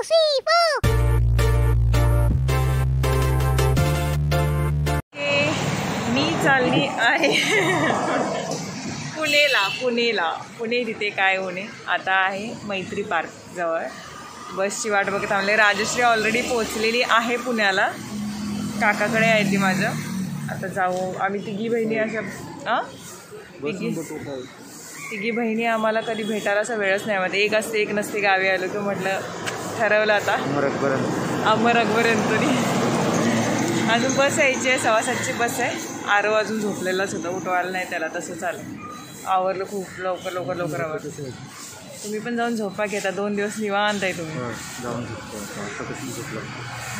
3, 4. मी चालली आहे पुणे तिथे काय होणे आता आहे मैत्री पार्क जवळ बसची वाट बघत थांबले. राजश्री ऑलरेडी पोहोचलेली आहे पुण्याला, काकाकडे आहे ती माझं. आता जाऊ आम्ही तिघी बहिणी अशा तिघी बहिणी आम्हाला कधी भेटायला असा वेळच नाही मध्ये एक असते एक नसते. गावी आलो की म्हटलं ठरवलं आता अमर अकबरपर्यंत अजून बस यायची आहे 7:15ची बस आहे. आरव अजून झोपलेलाच होता, उठवायला नाही त्याला, तसं चालेल. आवरलं खूप लवकर आवरलं. तुम्ही पण जाऊन झोपा घेता 2 दिवस निवांत आहे तुम्ही.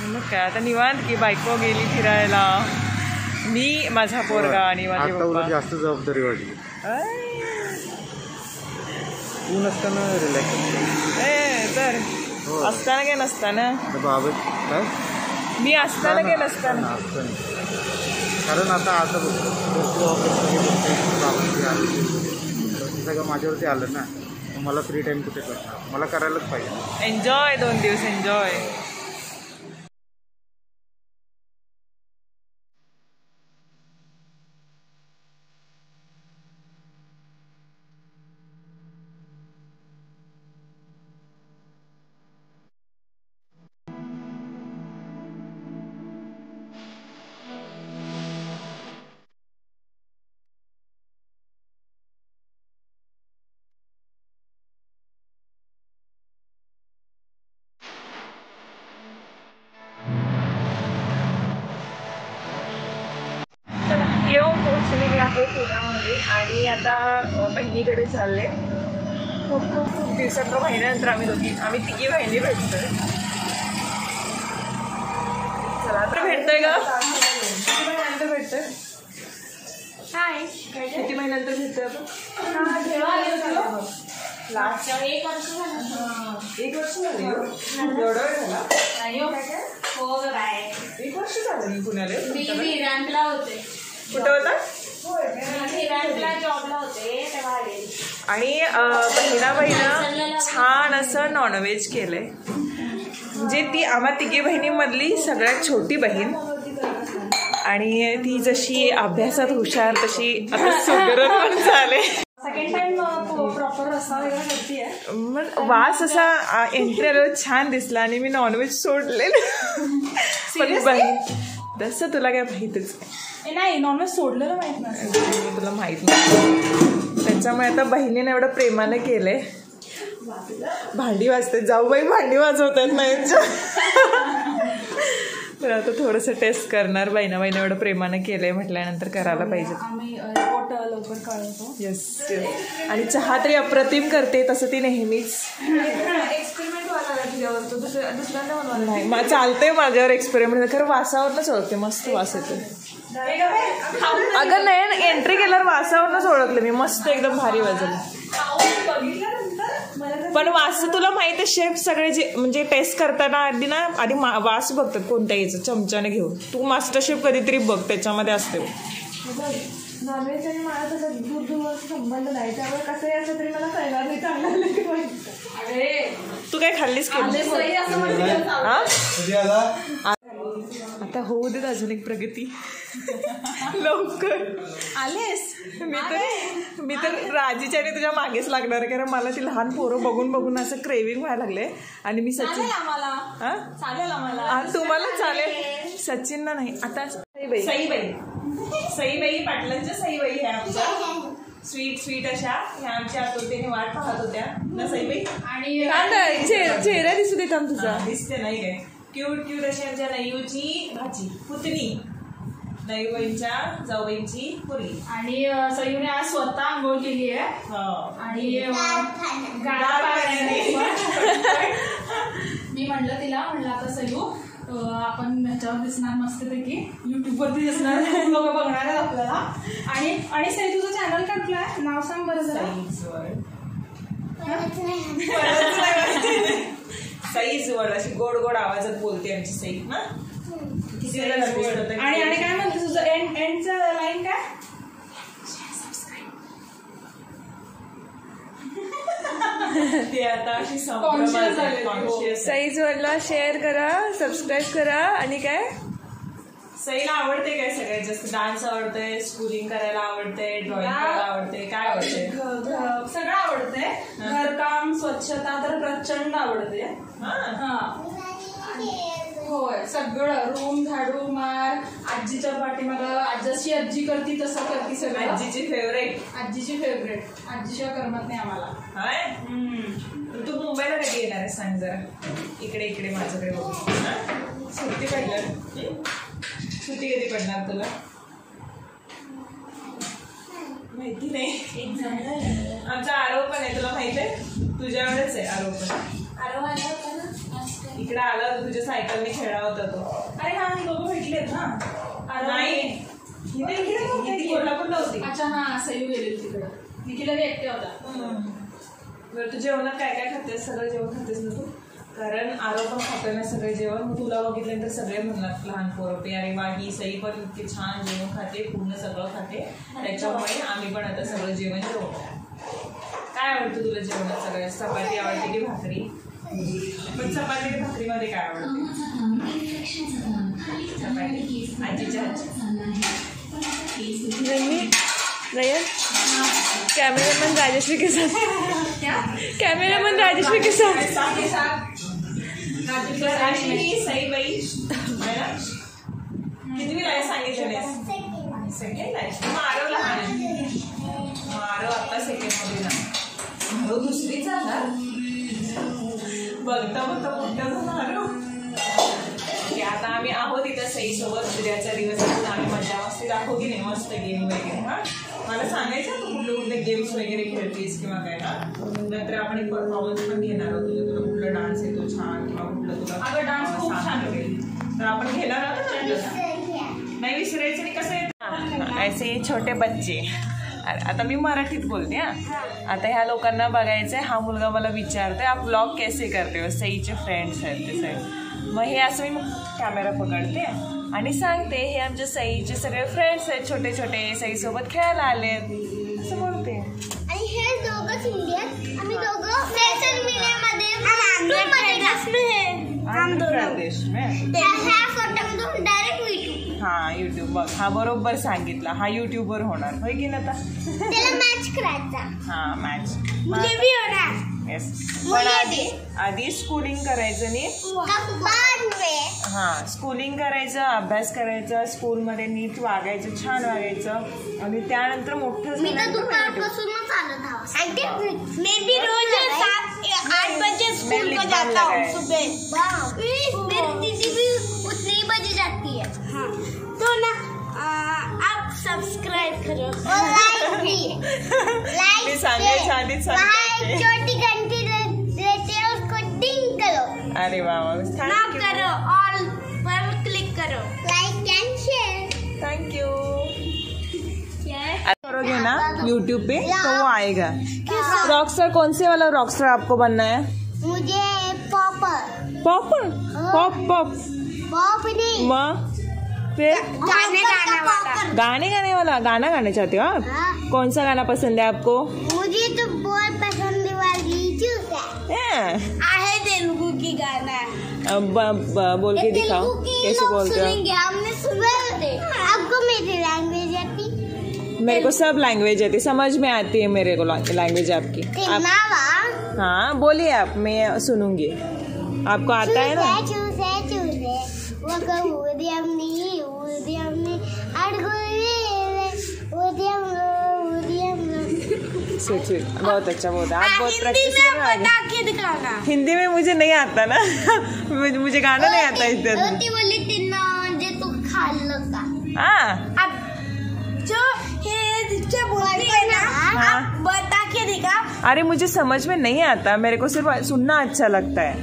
मग काय आता निवांत की बायको गेली फिरायला, मी माझा पोरगा आणि माझे पप्पा. जास्त जबाबदारी वाटली तू नसताना रिलॅक्स तर असताना काय नसताना मी असताना काय नसताना कारण आता सगळं माझ्यावरती आलं ना, मला फ्री टाइम कुठे करणार, मला करायलाच पाहिजे. एन्जॉय 2 दिवस एन्जॉय. येऊन पोहोचलेली आहे पुण्यामध्ये आणि आता बहिणीकडे चालले. खूप दिवसांच्या महिन्यानंतर आम्ही तिघी बहिणी भेटतोय. चला आता भेटतोय का? किती महिन्यानंतर भेटतोय? किती महिन्यानंतर भेटतोय आपण? लास्ट 1 वर्ष झालं. 1 वर्ष झाली एवढा वेळ झाला? 1 वर्ष झालं मी पुण्याला. होते. कुठं होता? जॉबला होते तेव्हा आले. आणि बहिणा छान असं नॉनव्हेज केलंय. म्हणजे ती आम्हा तिघी बहिणीमधली सगळ्यात छोटी बहीण आणि ती जशी अभ्यासात हुशार तशी आता सुगरण पण झाले. सेकंड टाइम प्रॉपर रस्सा वगैरे करते. मग वास असा एंट्री आल्यावर छान दिसला आणि मी नॉनव्हेज सोडलेलं. पण बहीण तसं तुला काय माहीतच नाही, नॉनव्हेज सोडलेलं माहित नाही. तुला माहित नाही, त्याच्यामुळे आता बहिणीने एवढं प्रेमाने केलंय. भांडी वाजते, जाऊबाई भांडी वाजवत आहेत ना. तर आता थोडंसं टेस्ट करणार. बहिणा एवढं प्रेमाने केलंय म्हटल्यानंतर करायला पाहिजे. आम्ही रिपोर्ट लवकर कळवतो. येस. आणि चहा तरी अप्रतिम करते तसं ती नेहमीच. एक्सपेरिमेंट व्हायला तुझ्यावर तो दुसऱ्यांदा बनवायला नाही मग चालतंय माझ्यावर एक्सपेरिमेंट. खरं वासावरनंच ओळखते, मस्त वास येते. अगं नाही, एंट्री केल्यावर वासावरनंच ओळखलं मी. मस्त एकदम भारी वाजलं. पण वास तुला माहिती आहे, शेफ सगळे जे म्हणजे टेस्ट करताना आधी वास बघतात कोणत्या यायचं चमच्याने घेऊन. तू मास्टर शेफ कधीतरी बघ, त्याच्यामध्ये असते. नॉनव्हेज आणि मला तसं दूर संबंध नाही, त्यामुळे कसंही असं तरी मला कळणार नाही चांगलं. अरे तू काय खाल्लीस की आता होऊ देत अजून एक प्रगती. लवकर आलेस. मी तर राजीच्या आणि तुझ्या मागेच लागणार आहे, कारण मला ती लहान पोरं बघून असं क्रेविंग व्हायला लागले. आणि मी सचिन तुम्हाला चालेल, सचिनना नाही. आता सईबाई पाटलांच्या सईबाई ह्या आमच्या स्वीट अशा ह्या आमच्या आतोतेने वाट पाहत होत्या ना सईबाई. आणि चेहरा दिसू देत तुझा दिसते नाही काय. क्यूट अशी आमच्या नयूची भाजी पुतणी, नयूबाईंच्या जाऊबाईंची पोरगी. आणि सयूने आज स्वतः आंघोळ केली आहे. आणि मी म्हणलं आता सयू आपण ह्याच्यावर दिसणार मस्तपैकी, युट्यूबवरती दिसणार, लोक बघणार आहेत आपल्याला. आणि सई तुझं चॅनल कुठलं आहे, नाव सांग बरं जरा. सईच वड अशी गोड आवाजात बोलते आमची सई ना. आणि काय म्हणते तुझं एंडचं लाईन काय? ते आता अशी Conscious झाले. कॉन्शियस. सईज वरला शेअर करा, सबस्क्राईब करा. आणि काय सईला आवडते काय सगळ्यात जास्त? डान्स आवडते, स्कूलिंग करायला आवडते, ड्रॉइंग करायला आवडते, काय आवडते? सगळं आवडते. घरकाम स्वच्छता तर प्रचंड आवडते. हा होय, सगळं रूम झाडू मार, आजीच्या पाठीमागं जशी आजी करती तसं करती सगळं. आजीची फेवरेट. आजीची फेवरेट. आजीशिवाय करमत नाही आम्हाला. हाय तू मुंबईला कधी येणार आहे सांग जरा. इकडे इकडे माझ्याकडे बघू. सुट्टी पडणार? सुट्टी कधी पडणार तुला माहिती नाही. आमचा आरोप पण आहे, तुला माहित आहे? तुझ्यावरच आहे आरोप. इकडे आला होता, तुझ्या सायकलने खेळला होता तो. अरे हा दोघं भेटलेत ना. नाही ती कोल्हापूरला होती. अच्छा हा, सयू गेलेली तिकडं. निखिला एकटे होता. बरं तू जेवणात काय काय खातेस? सगळं जेवण खातेस ना तू? कारण आरो पण खातोय ना सगळे जेवण. मग तुला बघितल्यानंतर सगळे म्हणणार लहान पोरं पे अरे वा ही सई पण इतके छान जेवण खाते, पूर्ण सगळं खाते. त्याच्यामुळे आम्ही पण आता सगळं जेवण जेवतो. काय आवडतं तुला जेवणात सगळ्यात? चपाती आवडते की भाकरी? पण चपाती की भाकरीमध्ये काय आवडते? चपाती. आजीच्या नयन कैमरामैन राजश्री के साथ. कैमरामैन राजश्री के साथ. सई बाई किती वेळा सांगितलं? सेकंड आहे. मारो लहान आहे. मारो आता सेकंड मध्ये ना. मारो दुसरी जाणार. बघता बघता मोठ्या झालो. आता आम्ही आहोत इथं सईसोबत. उद्याचा दिवस असून आम्ही मजा मस्ती दाखवू की नाही? मस्त गेम वगैरे. हा मला सांगायचं तू कुठले कुठले गेम्स वगैरे खेळतेस किंवा काय ना. नंतर आपण एक परफॉर्मन्स पण घेणार आहोत. तुला कुठला डान्स येतो छान किंवा कुठलं तुला अगं डान्स खूप छान होईल तर आपण घेणार आहोत. नाही विसरायचं. आणि कसं येतं ऐसे छोटे बच्चे. आता मी मराठीत बोलते. आता ह्या लोकांना बघायचंय. हा मुलगा मला विचारतोय आप व्लॉग कैसे करते हो? सईचे फ्रेंड्स आहेत ते सई. मग हे असं मी कॅमेरा पकडते आणि सांगते हे आमच्या सईचे सगळे फ्रेंड्स आहेत छोटे छोटे, सईसोबत खेळायला आलेत असं बोलते. आणि हे दोघं हिंदी आहेत. आम्ही दोघं फॅशन मीडियामध्ये हा युट्यूब. बघ हा बरोबर सांगितला. हा युट्यूबवर होणार होय की ना? आता त्याला मॅच करायचा. हा मॅच मुझे भी होणार. येस. पण आधी स्कूलिंग करायचं नाही. हा स्कूलिंग करायचं, अभ्यास करायचा, स्कूलमध्ये नीट वागायचं, छान वागायचं आणि त्यानंतर मोठं मी तर दुपारपासूनच आलो था. मैं भी रोज 7-8 बजे स्कूल को जाता हूँ सुबह. मेरी दीदी भी उतनी ही बजे जाती है. हाँ तो ना आप सब्सक्राइब करो और लाइक भी. मी सांगायच्या आधीच सांगते. छोटी घंटी रहती है उसको डिंग करो. अरे वा ना करो ऑल पर क्लिक करो. Like end share. Thank you. करोगे ना यूट्यूब पे तो वो आएगा. रॉकस्टार कौन से वाला रॉकस्टार आपको बनना है? मुझे popper. Popper? Pop pop pop नहीं. माँ फिर गाने गाने वाला. गाने गाने वाला. गाना गाने चाहते हो आप? हाँ. कौन सा गाना पसंद है आपको? मुझे तो बहुत पसंद वाली चूस है. आहे तेलुगु की गाना. बोल के दिखाओ कैसे बोलते हो. हमने सुबह. आपको मेरी लैंग्वेज आती? मेरे को सब लैंग्वेज आती, समझ में आती है मेरे को लैंग्वेज आपकी. आप, हाँ बोलिए आप, मैं सुनूंगी. आपको आता है ना? चूसे बहुत अच्छा, बहुत आप बहुत प्रैक्टिस कर रहे हैं. हिंदी में मुझे नहीं आता ना. मुझे गाना नहीं आता इधर. हाँ जो बोलती है ना, आप बता के दिखा. अरे मुझे समझ में नहीं आता, मेरे को सिर्फ सुनना अच्छा लगता है.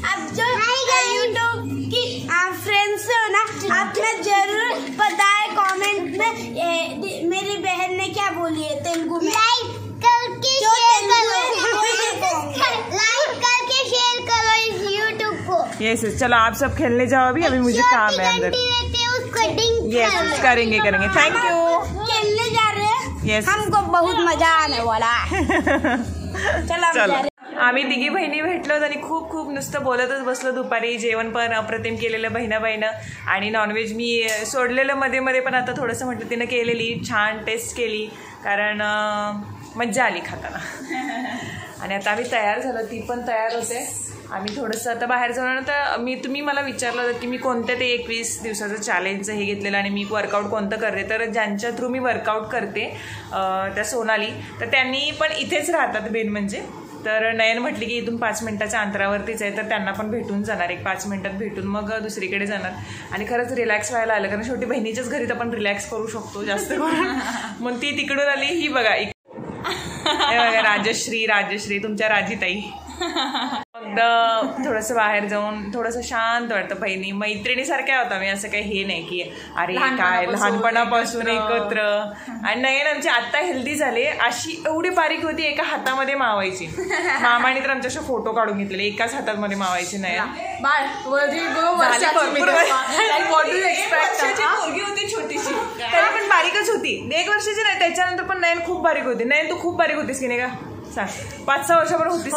अब जो यूट्यूब की फ्रेंड्स हो ना, आपने जरूर बताए कमेंट में मेरी बहन ने क्या बोली है तेलुगु में. लाइक करके शेयर करो. लाइक करके शेयर करो इस यूट्यूब को. यस चलो आप सब खेलने जाओ अभी मुझे काम है अंदर. यस करेंगे. Thank you. खेलने जा रहे हैं. यस हमको बहुत मजा आने वाला है. चलो आम्ही तिघी बहिणी भेटलो आणि खूप खूप नुसतं बोलतच बसलो दुपारी. जेवण पण अप्रतिम केलेलं बहिणं आणि नॉनव्हेज मी सोडलेलं मध्ये मध्ये, पण आता थोडंसं म्हटलं तिनं केलेली, छान टेस्ट केली कारण मज्जा आली खाताना. आणि आता आम्ही तयार झालो, ती पण तयार होते. आम्ही थोडंसं आता बाहेर जाऊन तर तुम्ही मला विचारलं होतं की मी कोणत्या ते 21 दिवसाचं चॅलेंजचं हे घेतलेलं आणि मी वर्कआउट कोणतं करते. तर ज्यांच्या थ्रू मी वर्कआउट करते त्या सोनाली, तर त्यांनी पण इथेच राहतात मेन म्हणजे. तर नयन म्हटली की इथून 5 मिनिटाच्या अंतरावरतीच आहे, तर त्यांना पण भेटून जाणार, एक 5 मिनिटात भेटून मग दुसरीकडे जाणार. आणि खरंच रिलॅक्स व्हायला आलं, कारण शेवटी बहिणीच्याच घरी तर आपण रिलॅक्स करू शकतो जास्त करून. मग ती तिकडून आली, ही बघा राजश्री तुमच्या राजीताई. मग थोडंसं बाहेर जाऊन थोडंसं शांत वाटतं. बहिणी मैत्रिणीसारख्या होता मी, असं काही हे नाही की अरे काय लहानपणापासून एकत्र. आणि नयन आमची आत्ता हेल्दी झाले, अशी एवढी बारीक होती एका हातामध्ये मावायची. मामाने तर आमच्याशी फोटो काढून घेतलेले, एकाच हातामध्ये मावायची नयन. होती छोटीशी, तरी पण बारीकच होती. 1 वर्षाची नाही, त्याच्यानंतर पण नयन खूप बारीक होती. नयन तू खूप बारीक होतीस की नाही का? सांग, 5-6 वर्षापर्यंत होतीस.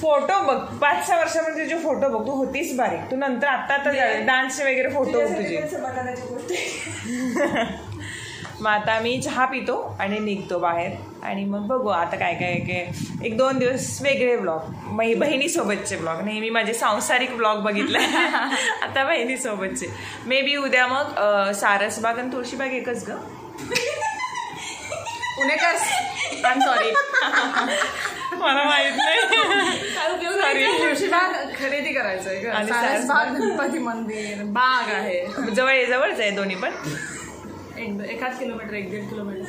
फोटो बघ, 5-6 वर्षामध्ये जो फोटो बघ, तू होतीस बारीक. तू नंतर आता डान्सचे वगैरे फोटो तुझे. मग आता मी चहा पितो आणि निघतो बाहेर. आणि मग बघू आता काय 1-2 दिवस वेगळे ब्लॉग, बहिणीसोबतचे ब्लॉग. नेहमी माझे सांसारिक ब्लॉग बघितले, आता बहिणीसोबतचे. मे बी उद्या मग सारसबाग आणि तुळशीबाग एकच ग. पुणेकर सॉरी, मला माहित नाही. तुळशीबाग खरेदी करायचंय आणि सारसबाग गणपती मंदिर बाग आहे, जवळच आहे दोन्ही पण. 1 किलोमीटर 1-1.5 किलोमीटर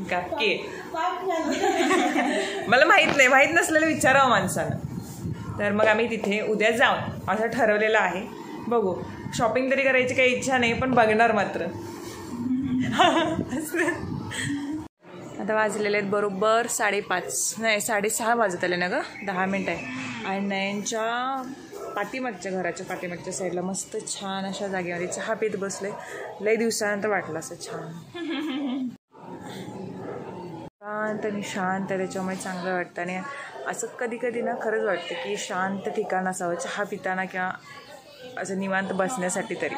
काके. मला माहित नसलेलं विचारावं माणसानं. तर मग आम्ही तिथे उद्या जाऊन असं ठरवलेलं आहे. बघू, शॉपिंग तरी करायची काही इच्छा नाही, पण बघणार मात्र. आता वाजलेले आहेत बरोबर 5:30, नाही 6:30 वाजत आले ना ग, 10 मिनिट आहे. आणि नयनच्या घराच्या पाठीमागच्या साईडला मस्त छान अशा जागेमध्ये चहा पीत बसले. लई दिवसानंतर वाटलं असं छान शांत, त्याच्यामुळे चांगलं वाटतं. आणि असं कधी ना खरंच वाटतं की शांत ठिकाण असावं चहा पिताना किंवा असं निवांत बसण्यासाठी. तरी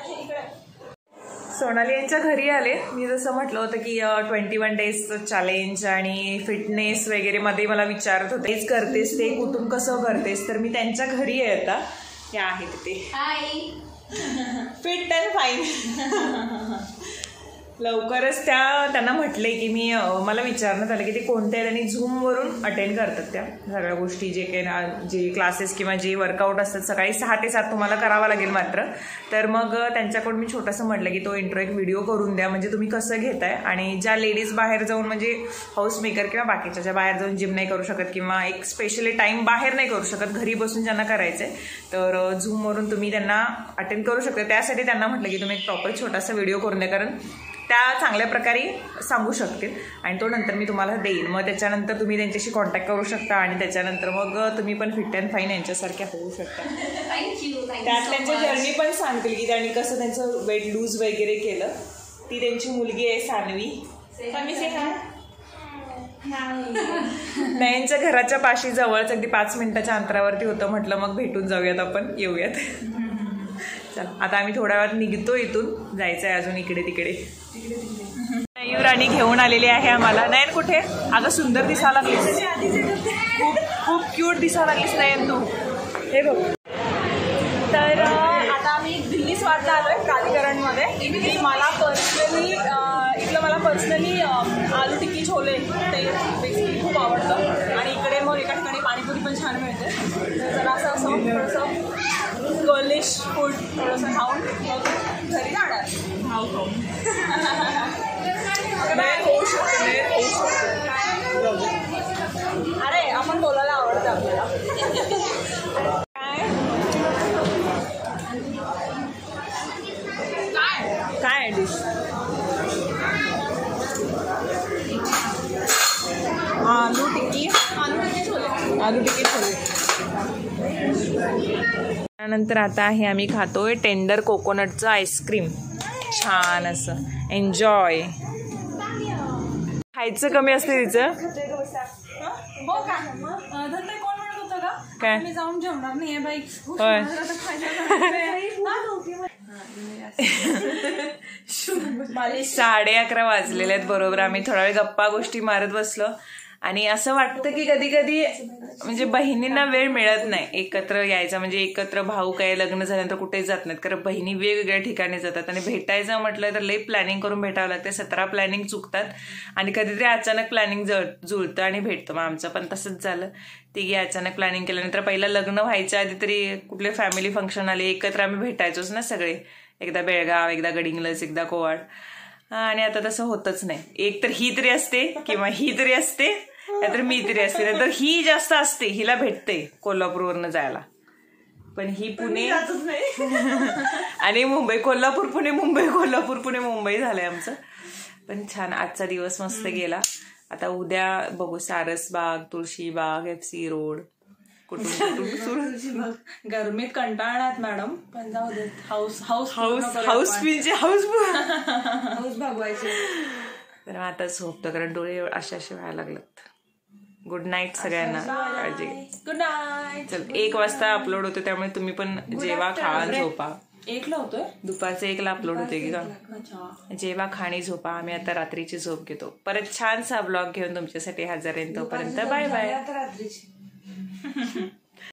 सोनाली यांच्या घरी आले. मी जसं म्हटलं होतं की 21 डेज चॅलेंज आणि फिटनेस वगैरे मध्ये मला विचारत होते, हेच करतेस ते, कुटुंब कसं करतेस. तर मी त्यांच्या घरी आहे आता. या आहे तिथे फिट अँड फाईन. लवकरच त्यांना म्हटले की मला विचारण्यात आलं की ते कोणत्या, त्यांनी झूमवरून अटेंड करतात त्या सगळ्या गोष्टी, जे क्लासेस किंवा जे वर्कआउट असतात सकाळी 6 ते 7 तुम्हाला करावा लागेल मात्र. तर मग त्यांच्याकडून मी छोटंसं म्हटलं की तो इंट्रो एक व्हिडिओ करून द्या, म्हणजे तुम्ही कसं घेताय. आणि ज्या लेडीज बाहेर जाऊन म्हणजे हाऊस मेकर किंवा बाकीच्या ज्या बाहेर जाऊन जिम नाही करू शकत किंवा एक स्पेशली टाईम बाहेर नाही करू शकत, घरी बसून ज्यांना करायचं आहे, तर झूमवरून तुम्ही त्यांना अटेंड करू शकता. त्यासाठी त्यांना म्हटलं की तुम्ही एक प्रॉपर छोटासा व्हिडिओ करून द्या, कारण त्या चांगल्या प्रकारे सांगू शकतील आणि तो नंतर मी तुम्हाला देईन. मग त्याच्यानंतर तुम्ही त्यांच्याशी कॉन्टॅक्ट करू शकता आणि त्याच्यानंतर मग तुम्ही पण फिट अँड फाईन यांच्यासारख्या होऊ शकता. त्यात त्यांच्या जर्नी पण सांगतील की त्यांनी कसं त्यांचं वेट लूज वगैरे केलं. ती त्यांची मुलगी आहे सान्वी. नयनच्या घराच्या पाशी जवळच अगदी 5 मिनिटाच्या अंतरावरती होतं. म्हटलं मग भेटून जाऊयात, आपण येऊयात. चला आता आम्ही थोड्या वेळात निघतो इथून, जायचं आहे अजून इकडे तिकडे. मयूर आणि घेऊन आलेली आहे आम्हाला. नयन कुठे? अगं सुंदर दिसायला लागलीस, खूप क्यूट दिसायला लागलीस नयन तू. हे बघ. तर आता आम्ही दिल्ली स्वादला आलो आहे प्राधिकरणमध्ये. मला पर्सनली आलू टिक्की छोले ते बेसिकली खूप आवडतं. आणि इकडे मग एका ठिकाणी पाणीपुरी पण छान मिळते. तर जरा असं थोडंसं गर्लिश फूड थोडंसं खाऊन मग घरी जाणार. अरे आपण बोलायला आवडतं आपल्याला. काय डिश? आलू टिक्की छोले. त्यानंतर आता आहे आम्ही खातोय टेंडर कोकोनटचं आईस्क्रीम. छान असं एन्जॉय. खायचं कमी असते तिचं. काय? मी जाऊन जेवणार नाहीये बाई. होय. मला तर खायला 11:30 वाजलेले आहेत बरोबर. आम्ही थोडा वेळ गप्पा गोष्टी मारत बसलो आणि असं वाटतं की कधी कधी म्हणजे बहिणींना वेळ मिळत नाही एकत्र यायचा. म्हणजे एकत्र भाऊ काय लग्न झाल्यानंतर कुठेच जात नाहीत, कारण बहिणी वेगवेगळ्या ठिकाणी जातात आणि भेटायचं म्हटलं तर लई प्लॅनिंग करून भेटावं लागते. 17 प्लॅनिंग चुकतात आणि कधीतरी अचानक प्लॅनिंग जुळतं आणि भेटतं. मग आमचं पण तसंच झालं. तिघी अचानक प्लॅनिंग केल्यानंतर पहिलं लग्न व्हायच्या आधी तरी कुठले फॅमिली फंक्शन आले एकत्र आम्ही भेटायचोच ना सगळे. एकदा बेळगाव, एकदा गडिंग्लज, एकदा कोवाड. आणि आता तसं होतच नाही. एक तर ही तरी असते किंवा ही तरी असते नाहीतर मी तरी असते, नाहीतर ही जास्त असते. हिला भेटते कोल्हापूरवरनं जायला, पण ही पुणे आणि मुंबई, कोल्हापूर पुणे मुंबई, कोल्हापूर पुणे मुंबई झालंय आमचं. पण छान आजचा दिवस मस्त गेला. आता उद्या बघू सारसबाग, तुळशीबाग, FC रोड, कुठून गरमीत कंटाळणार मॅडम, पण जाऊ दे. हाऊस भागवायचे. तर आता झोपतो कारण डोळे असे व्हायला लागलेत. गुड नाईट सगळ्यांना, काळजी घ्या. Good night. चल 1 वाजता अपलोड होतो, त्यामुळे तुम्ही पण जेवा, खा, झोपा. 1ला होतोय, दुपारचं 1ला अपलोड होते की का. जेवा, खाणी, झोपा. आम्ही आता रात्रीची झोप घेतो. परत छानसा ब्लॉग घेऊन तुमच्यासाठी हजर आहे. तोपर्यंत बाय बाय.